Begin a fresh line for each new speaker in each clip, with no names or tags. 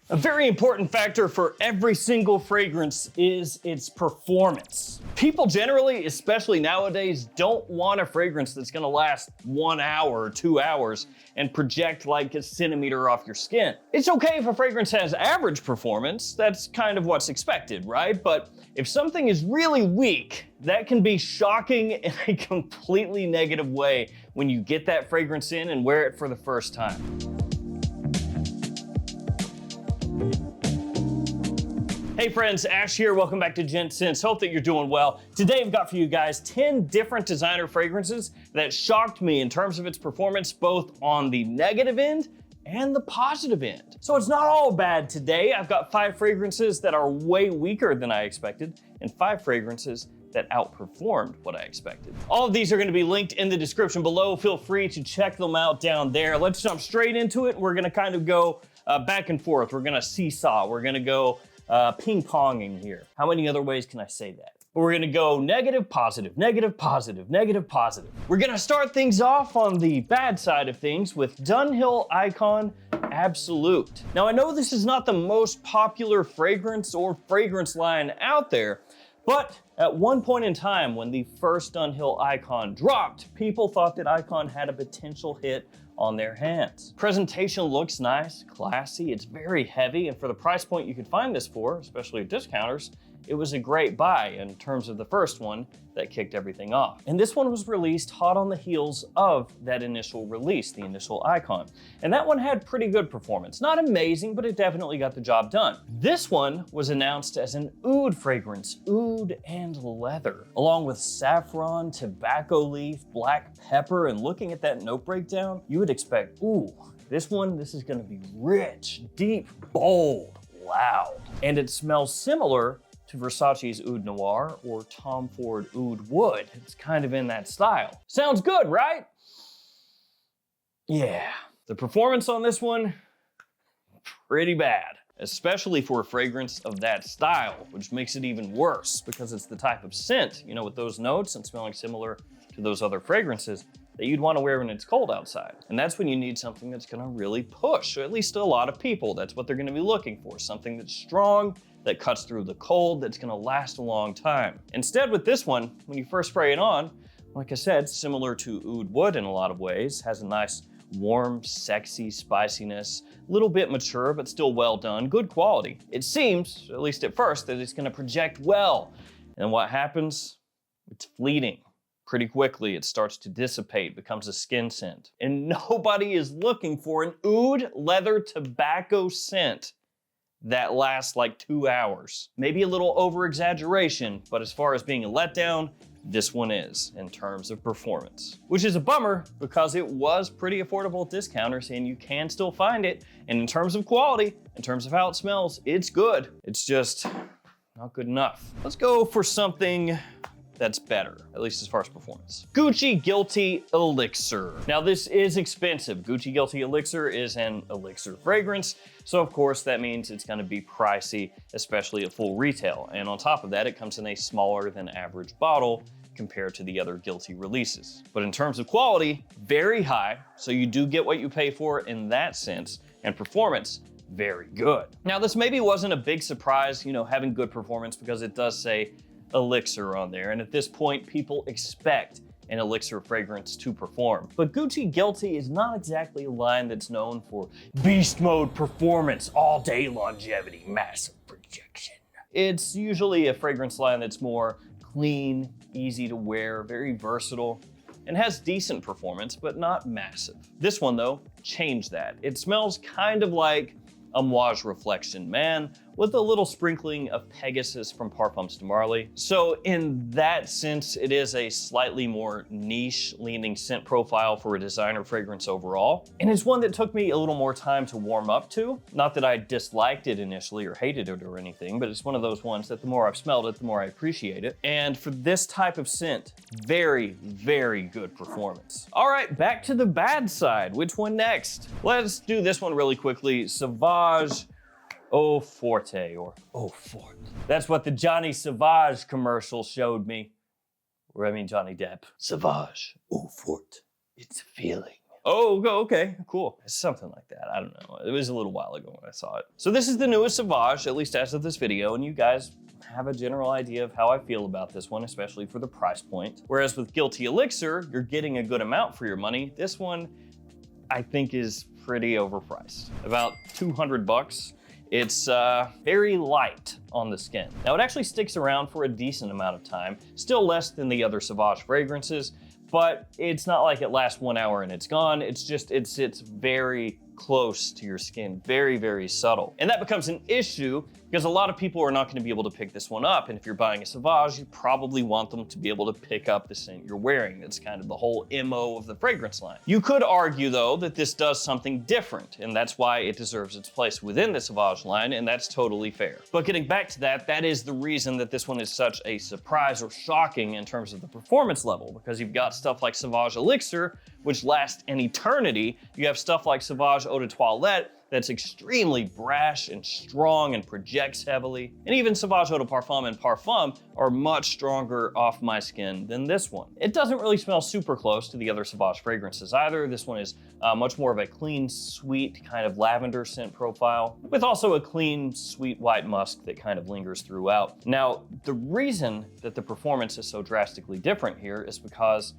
A very important factor for every single fragrance is its performance. People generally, especially nowadays, don't want a fragrance that's gonna last 1 hour or 2 hours and project like a centimeter off your skin. It's okay if a fragrance has average performance, that's kind of what's expected, right? But if something is really weak, that can be shocking in a completely negative way when you get that fragrance in and wear it for the first time. Hey friends, Ash here. Welcome back to Gents. Hope that you're doing well. Today I've got for you guys 10 different designer fragrances that shocked me in terms of its performance, both on the negative end and the positive end. So it's not all bad today. I've got 5 fragrances that are way weaker than I expected and 5 fragrances that outperformed what I expected. All of these are gonna be linked in the description below. Feel free to check them out down there. Let's jump straight into it. We're gonna kind of go back and forth. We're gonna seesaw. We're gonna go ping-ponging here. How many other ways can I say that? We're gonna go negative, positive, negative, positive, negative, positive. We're gonna start things off on the bad side of things with Dunhill Icon Absolute. Now I know this is not the most popular fragrance or fragrance line out there, but at one point in time when the first Dunhill Icon dropped, people thought that Icon had a potential hit on their hands. Presentation looks nice, classy, it's very heavy, and for the price point you could find this for, especially at discounters, it was a great buy in terms of the first one that kicked everything off. And this one was released hot on the heels of that initial release, the initial Icon. And that one had pretty good performance. Not amazing, but it definitely got the job done. This one was announced as an oud fragrance, oud and leather, along with saffron, tobacco leaf, black pepper, and looking at that note breakdown, you would expect, ooh, this is gonna be rich, deep, bold, loud. And it smells similar to Versace's Oud Noir or Tom Ford Oud Wood. It's kind of in that style. Sounds good, right? Yeah. The performance on this one, pretty bad, especially for a fragrance of that style, which makes it even worse because it's the type of scent, you know, with those notes and smelling similar to those other fragrances that you'd want to wear when it's cold outside. And that's when you need something that's gonna really push, or at least a lot of people, that's what they're gonna be looking for, something that's strong, that cuts through the cold, that's gonna last a long time. Instead with this one, when you first spray it on, like I said, similar to Oud Wood in a lot of ways, has a nice warm, sexy spiciness, a little bit mature, but still well done, good quality. It seems, at least at first, that it's gonna project well. And what happens? It's fleeting. Pretty quickly, it starts to dissipate, becomes a skin scent. And nobody is looking for an oud leather tobacco scent that lasts like 2 hours. Maybe a little over-exaggeration, but as far as being a letdown, this one is in terms of performance. Which is a bummer because it was pretty affordable at discounters and you can still find it. And in terms of quality, in terms of how it smells, it's good. It's just not good enough. Let's go for something that's better, at least as far as performance. Gucci Guilty Elixir. Now this is expensive. Gucci Guilty Elixir is an elixir fragrance, so of course that means it's gonna be pricey, especially at full retail. And on top of that, it comes in a smaller than average bottle compared to the other Guilty releases. But in terms of quality, very high, so you do get what you pay for in that sense, and performance, very good. Now this maybe wasn't a big surprise, you know, having good performance because it does say Elixir on there, and at this point people expect an elixir fragrance to perform. But Gucci Guilty is not exactly a line that's known for beast mode performance, all day longevity, massive projection. It's usually a fragrance line that's more clean, easy to wear, very versatile, and has decent performance, but not massive. This one though, changed that. It smells kind of like Amouage Reflection Man with a little sprinkling of Pegasus from Parfums de Marly. So in that sense, it is a slightly more niche leaning scent profile for a designer fragrance overall. And it's one that took me a little more time to warm up to. Not that I disliked it initially or hated it or anything, but it's one of those ones that the more I've smelled it, the more I appreciate it. And for this type of scent, very, very good performance. All right, back to the bad side. Which one next? Let's do this one really quickly. Sauvage Eau Forte, or Eau Forte. That's what the Johnny Sauvage commercial showed me. Or I mean Johnny Depp. Sauvage Eau Forte. It's a feeling. Oh, okay, cool. Something like that, I don't know. It was a little while ago when I saw it. So this is the newest Sauvage, at least as of this video, and you guys have a general idea of how I feel about this one, especially for the price point. Whereas with Guilty Elixir, you're getting a good amount for your money. This one, I think, is pretty overpriced. About 200 bucks. It's very light on the skin. Now it actually sticks around for a decent amount of time, still less than the other Sauvage fragrances, but it's not like it lasts 1 hour and it's gone. It's just, it sits very close to your skin, very, very subtle. And that becomes an issue because a lot of people are not gonna be able to pick this one up. And if you're buying a Sauvage, you probably want them to be able to pick up the scent you're wearing. That's kind of the whole MO of the fragrance line. You could argue though that this does something different, and that's why it deserves its place within the Sauvage line, and that's totally fair. But getting back to that, that is the reason that this one is such a surprise or shocking in terms of the performance level, because you've got stuff like Sauvage Elixir, which lasts an eternity. You have stuff like Sauvage Eau de Toilette, that's extremely brash and strong and projects heavily. And even Sauvage Eau de Parfum and Parfum are much stronger off my skin than this one. It doesn't really smell super close to the other Sauvage fragrances either. This one is much more of a clean, sweet kind of lavender scent profile, with also a clean, sweet white musk that kind of lingers throughout. Now, the reason that the performance is so drastically different here is because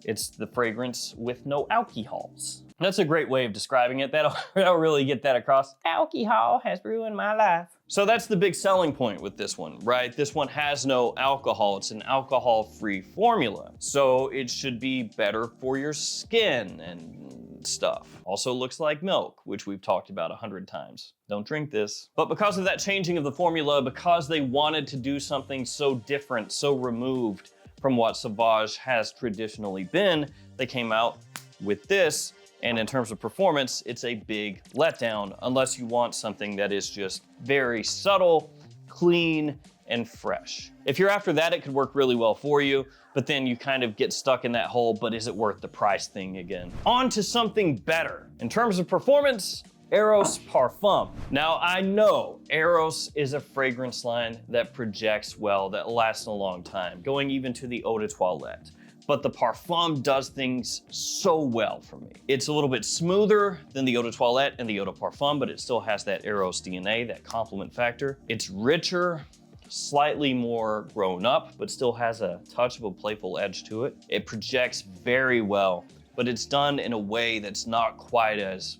it's the fragrance with no alcohols. That's a great way of describing it. That'll really get that across. Alcohol has ruined my life. So that's the big selling point with this one, right? This one has no alcohol. It's an alcohol-free formula. So it should be better for your skin and stuff. Also looks like milk, which we've talked about 100 times. Don't drink this. But because of that changing of the formula, because they wanted to do something so different, so removed from what Sauvage has traditionally been, they came out with this. And in terms of performance, it's a big letdown unless you want something that is just very subtle, clean, and fresh. If you're after that, it could work really well for you, but then you kind of get stuck in that hole, but is it worth the price thing again? On to something better. In terms of performance, Eros Parfum. Now I know Eros is a fragrance line that projects well, that lasts a long time, going even to the Eau de Toilette. But the Parfum does things so well for me. It's a little bit smoother than the Eau de Toilette and the Eau de Parfum, but it still has that Eros DNA, that complement factor. It's richer, slightly more grown up, but still has a touch of a playful edge to it. It projects very well, but it's done in a way that's not quite as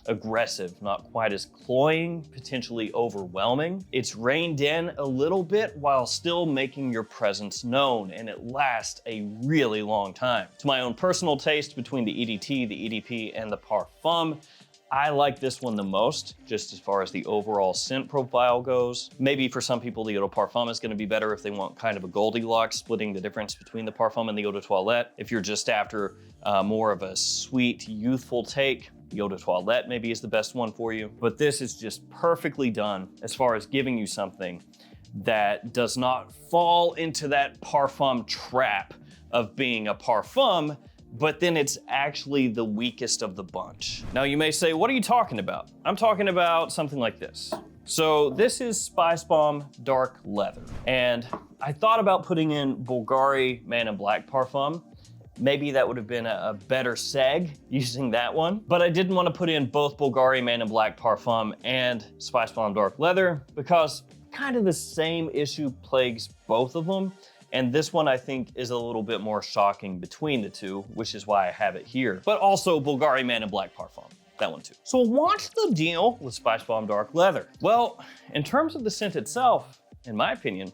aggressive, not quite as cloying, potentially overwhelming. It's reined in a little bit while still making your presence known, and it lasts a really long time. To my own personal taste, between the EDT, the EDP, and the Parfum, I like this one the most, just as far as the overall scent profile goes. Maybe for some people, the Eau de Parfum is gonna be better if they want kind of a Goldilocks, splitting the difference between the Parfum and the Eau de Toilette. If you're just after more of a sweet, youthful take, the Eau de Toilette maybe is the best one for you. But this is just perfectly done as far as giving you something that does not fall into that Parfum trap of being a Parfum, but then it's actually the weakest of the bunch. Now you may say, what are you talking about? I'm talking about something like this. So this is Spicebomb Dark Leather. And I thought about putting in Bulgari Man in Black Parfum. Maybe that would have been a better seg using that one, but I didn't want to put in both Bulgari Man in Black Parfum and Spicebomb Dark Leather because kind of the same issue plagues both of them. And this one I think is a little bit more shocking between the two, which is why I have it here. But also Bulgari Man in Black Parfum, that one too. So what's the deal with Spicebomb Dark Leather? Well, in terms of the scent itself, in my opinion,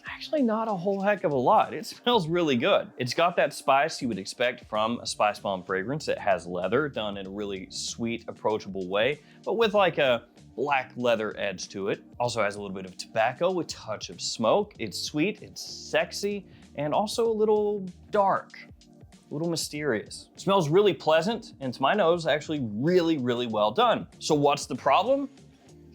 actually not a whole heck of a lot. It smells really good. It's got that spice you would expect from a Spicebomb fragrance. It has leather done in a really sweet, approachable way, but with like a black leather edge to it. Also has a little bit of tobacco, a touch of smoke. It's sweet, it's sexy, and also a little dark, a little mysterious. It smells really pleasant, and to my nose, actually really, really well done. So what's the problem?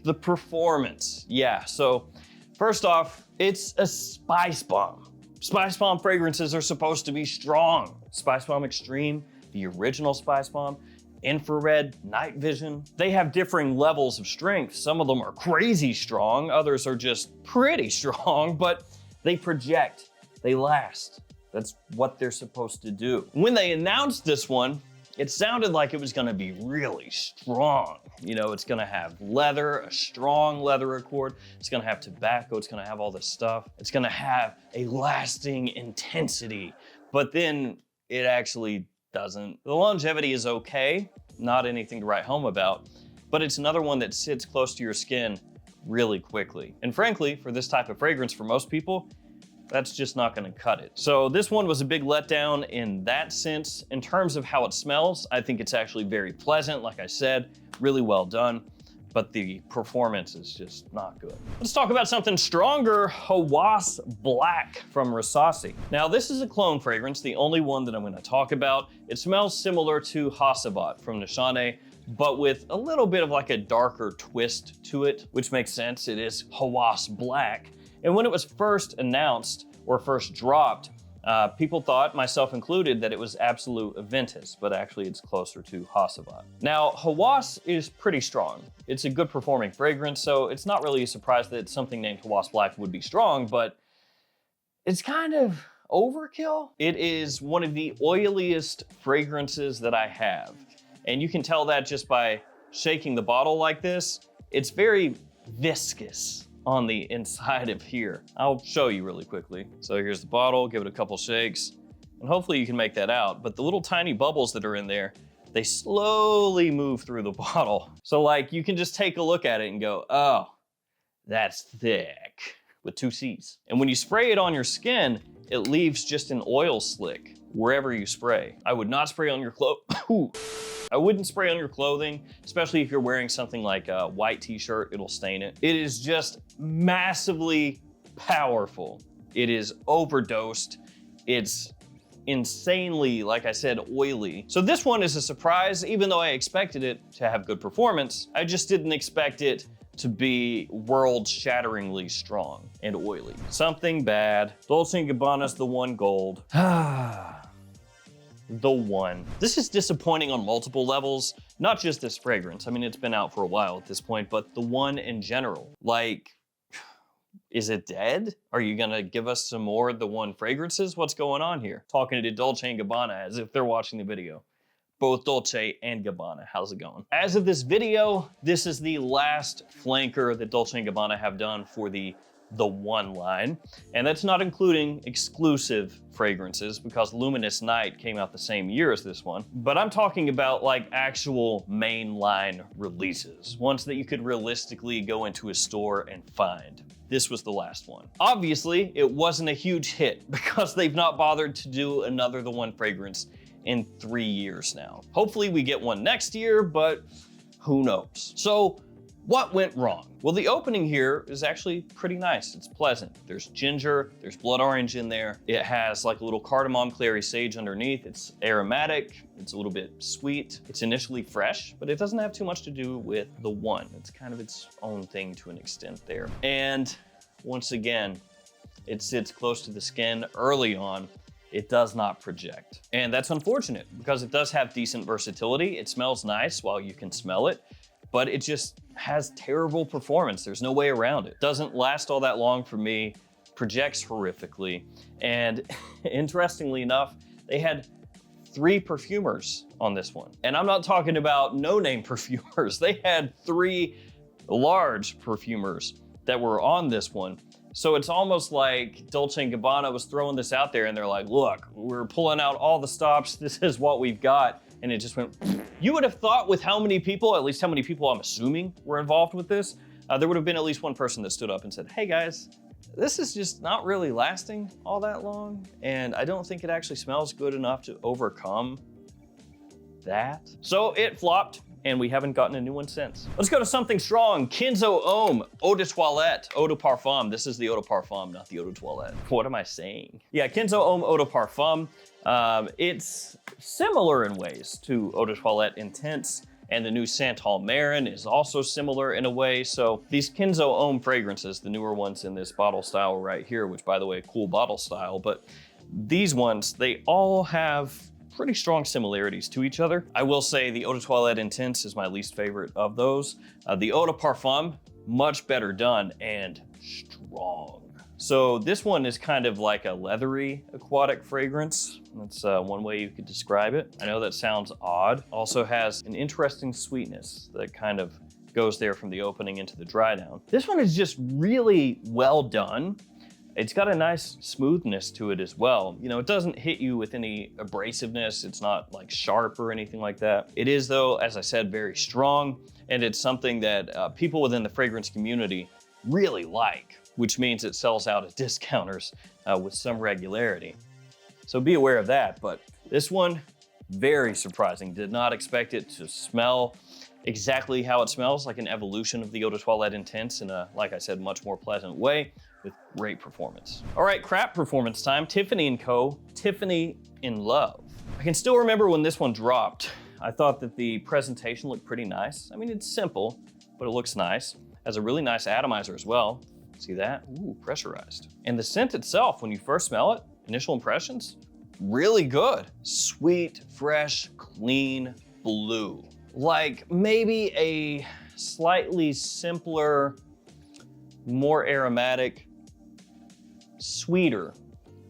The performance. Yeah, so first off, it's a Spicebomb. Spicebomb fragrances are supposed to be strong. Spicebomb Extreme, the original Spicebomb, Infrared, Night Vision. They have differing levels of strength. Some of them are crazy strong, others are just pretty strong, but they project, they last. That's what they're supposed to do. When they announced this one, it sounded like it was gonna be really strong. You know, it's gonna have leather, a strong leather accord. It's gonna have tobacco, it's gonna have all this stuff. It's gonna have a lasting intensity, but then it actually doesn't. The longevity is okay, not anything to write home about, but it's another one that sits close to your skin really quickly. And frankly, for this type of fragrance, for most people, that's just not gonna cut it. So this one was a big letdown in that sense. In terms of how it smells, I think it's actually very pleasant, like I said, really well done, but the performance is just not good. Let's talk about something stronger, Hawas Black from Rasasi. Now this is a clone fragrance, the only one that I'm gonna talk about. It smells similar to Hasabat from Nishane, but with a little bit of like a darker twist to it, which makes sense, it is Hawas Black. And when it was first announced or first dropped, people thought, myself included, that it was Absolute Aventus, but actually it's closer to Hasabat. Now, Hawas is pretty strong. It's a good performing fragrance, so it's not really a surprise that something named Hawas Black would be strong, but it's kind of overkill. It is one of the oiliest fragrances that I have. And you can tell that just by shaking the bottle like this. It's very viscous on the inside of here. I'll show you really quickly. So here's the bottle, give it a couple shakes, and hopefully you can make that out. But the little tiny bubbles that are in there, they slowly move through the bottle. So like you can just take a look at it and go, oh, that's thick, with 2 C's. And when you spray it on your skin, it leaves just an oil slick wherever you spray. I would not spray on your clothes. I wouldn't spray on your clothing, especially if you're wearing something like a white t-shirt, it'll stain it. It is just massively powerful. It is overdosed. It's insanely, like I said, oily. So this one is a surprise, even though I expected it to have good performance. I just didn't expect it to be world-shatteringly strong and oily. Something bad. Dolce & Gabbana's The One Gold. The One. This is disappointing on multiple levels, not just this fragrance. I mean, it's been out for a while at this point, but The One in general. Like, is it dead? Are you gonna give us some more The One fragrances? What's going on here? Talking to Dolce & Gabbana as if they're watching the video. Both Dolce and Gabbana, how's it going? As of this video, this is the last flanker that Dolce & Gabbana have done for the One line, and that's not including exclusive fragrances because Luminous Night came out the same year as this one. But I'm talking about like actual mainline releases, ones that you could realistically go into a store and find. This was the last one. Obviously, it wasn't a huge hit because they've not bothered to do another The One fragrance in 3 years now. Hopefully we get one next year, but who knows? So what went wrong? Well, the opening here is actually pretty nice. It's pleasant. There's ginger, there's blood orange in there. It has like a little cardamom clary sage underneath. It's aromatic, it's a little bit sweet. It's initially fresh, but it doesn't have too much to do with The One. It's kind of its own thing to an extent there. And once again, it sits close to the skin early on. It does not project. And that's unfortunate because it does have decent versatility. It smells nice while you can smell it, but it just has terrible performance. There's no way around it. Doesn't last all that long for me, projects horrifically. And interestingly enough, they had 3 perfumers on this one. And I'm not talking about no-name perfumers. They had 3 large perfumers that were on this one. So it's almost like Dolce & Gabbana was throwing this out there and they're like, look, we're pulling out all the stops. This is what we've got. And it just went. You would have thought with how many people, at least how many people I'm assuming were involved with this, there would have been at least one person that stood up and said, hey guys, this is just not really lasting all that long. And I don't think it actually smells good enough to overcome that. So it flopped. And we haven't gotten a new one since. Let's go to something strong. Kenzo Homme, Eau de Toilette, Eau de Parfum. This is the Eau de Parfum, not the Eau de Toilette. What am I saying? Yeah, Kenzo Homme Eau de Parfum. It's similar in ways to Eau de Toilette Intense, and the new Santal Marin is also similar in a way. So these Kenzo Homme fragrances, the newer ones in this bottle style right here, which by the way, cool bottle style, but these ones, they all have pretty strong similarities to each other. I will say the Eau de Toilette Intense is my least favorite of those. The Eau de Parfum, much better done and strong. So this one is kind of like a leathery aquatic fragrance. That's one way you could describe it. I know that sounds odd. Also has an interesting sweetness that kind of goes there from the opening into the dry down. This one is just really well done. It's got a nice smoothness to it as well. You know, it doesn't hit you with any abrasiveness. It's not like sharp or anything like that. It is though, as I said, very strong, and it's something that people within the fragrance community really like, which means it sells out at discounters with some regularity. So be aware of that, but this one, very surprising. Did not expect it to smell exactly how it smells, like an evolution of the Eau de Toilette Intense in a, like I said, much more pleasant way with great performance. All right, crap performance time. Tiffany & Co. Tiffany in Love. I can still remember when this one dropped. I thought that the presentation looked pretty nice. I mean, it's simple, but it looks nice. Has a really nice atomizer as well. See that? Ooh, pressurized. And the scent itself, when you first smell it, initial impressions, really good. Sweet, fresh, clean blue. Like maybe a slightly simpler, more aromatic, sweeter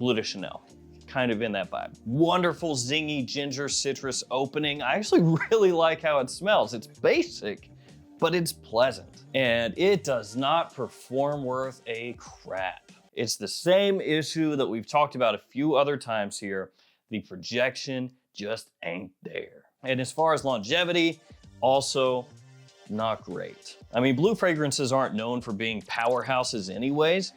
Bleu de Chanel. Kind of in that vibe. Wonderful zingy ginger citrus opening. I actually really like how it smells. It's basic, but it's pleasant. And it does not perform worth a crap. It's the same issue that we've talked about a few other times here. The projection just ain't there. And as far as longevity, also not great. I mean, blue fragrances aren't known for being powerhouses anyways,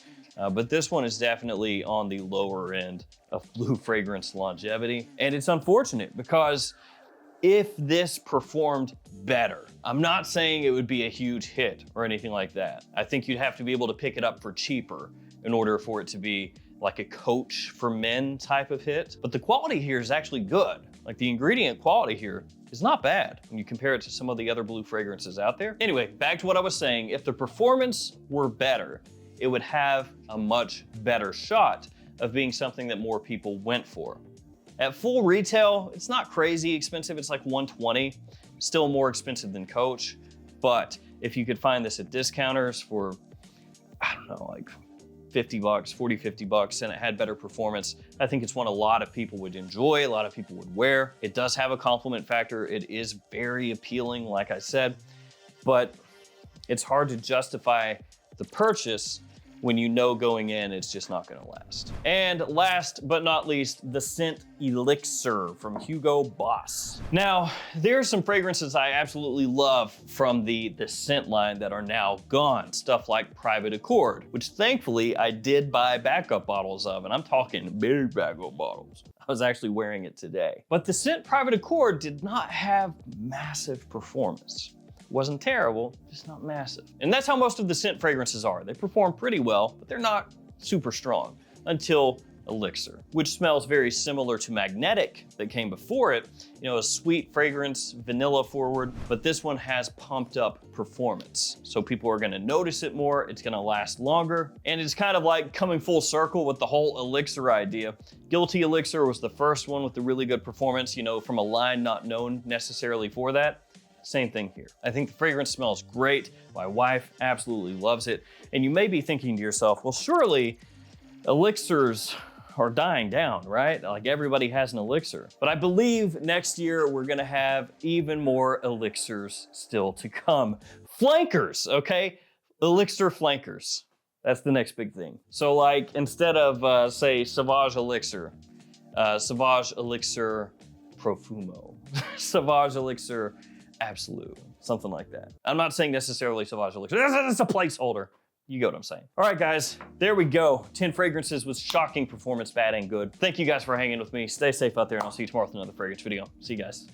but this one is definitely on the lower end of blue fragrance longevity. And it's unfortunate because if this performed better, I'm not saying it would be a huge hit or anything like that. I think you'd have to be able to pick it up for cheaper in order for it to be like a Coach for men type of hit. But the quality here is actually good. Like the ingredient quality here is not bad when you compare it to some of the other blue fragrances out there. Anyway, back to what I was saying. If the performance were better, it would have a much better shot of being something that more people went for. At full retail, it's not crazy expensive. It's like $120, still more expensive than Coach. But if you could find this at discounters for, I don't know, like 50 bucks, 40, 50 bucks, and it had better performance, I think it's one a lot of people would enjoy, a lot of people would wear. It does have a compliment factor. It is very appealing, like I said, but it's hard to justify the purchase when you know going in it's just not gonna last. And last but not least, the scent Elixir from Hugo Boss. Now, there's some fragrances I absolutely love from the scent line that are now gone. Stuff like Private Accord, which thankfully I did buy backup bottles of, and I'm talking big backup bottles. I was actually wearing it today. But the scent Private Accord did not have massive performance. Wasn't terrible, just not massive. And that's how most of the scent fragrances are. They perform pretty well, but they're not super strong until Elixir, which smells very similar to Magnetic that came before it. You know, a sweet fragrance, vanilla forward, but this one has pumped up performance. So people are gonna notice it more, it's gonna last longer, and it's kind of like coming full circle with the whole Elixir idea. Guilty Elixir was the first one with the really good performance, you know, from a line not known necessarily for that. Same thing here. I think the fragrance smells great. My wife absolutely loves it. And you may be thinking to yourself, well, surely elixirs are dying down, right? Like everybody has an elixir. But I believe next year we're gonna have even more elixirs still to come. Flankers, okay? Elixir flankers. That's the next big thing. So like instead of say Sauvage Elixir, Sauvage Elixir Profumo, Sauvage Elixir Absolute, something like that. I'm not saying necessarily Sauvage Elixir, that's a placeholder. You get what I'm saying. All right, guys, there we go. 10 fragrances with shocking performance, bad and good. Thank you guys for hanging with me. Stay safe out there, and I'll see you tomorrow with another fragrance video. See you guys.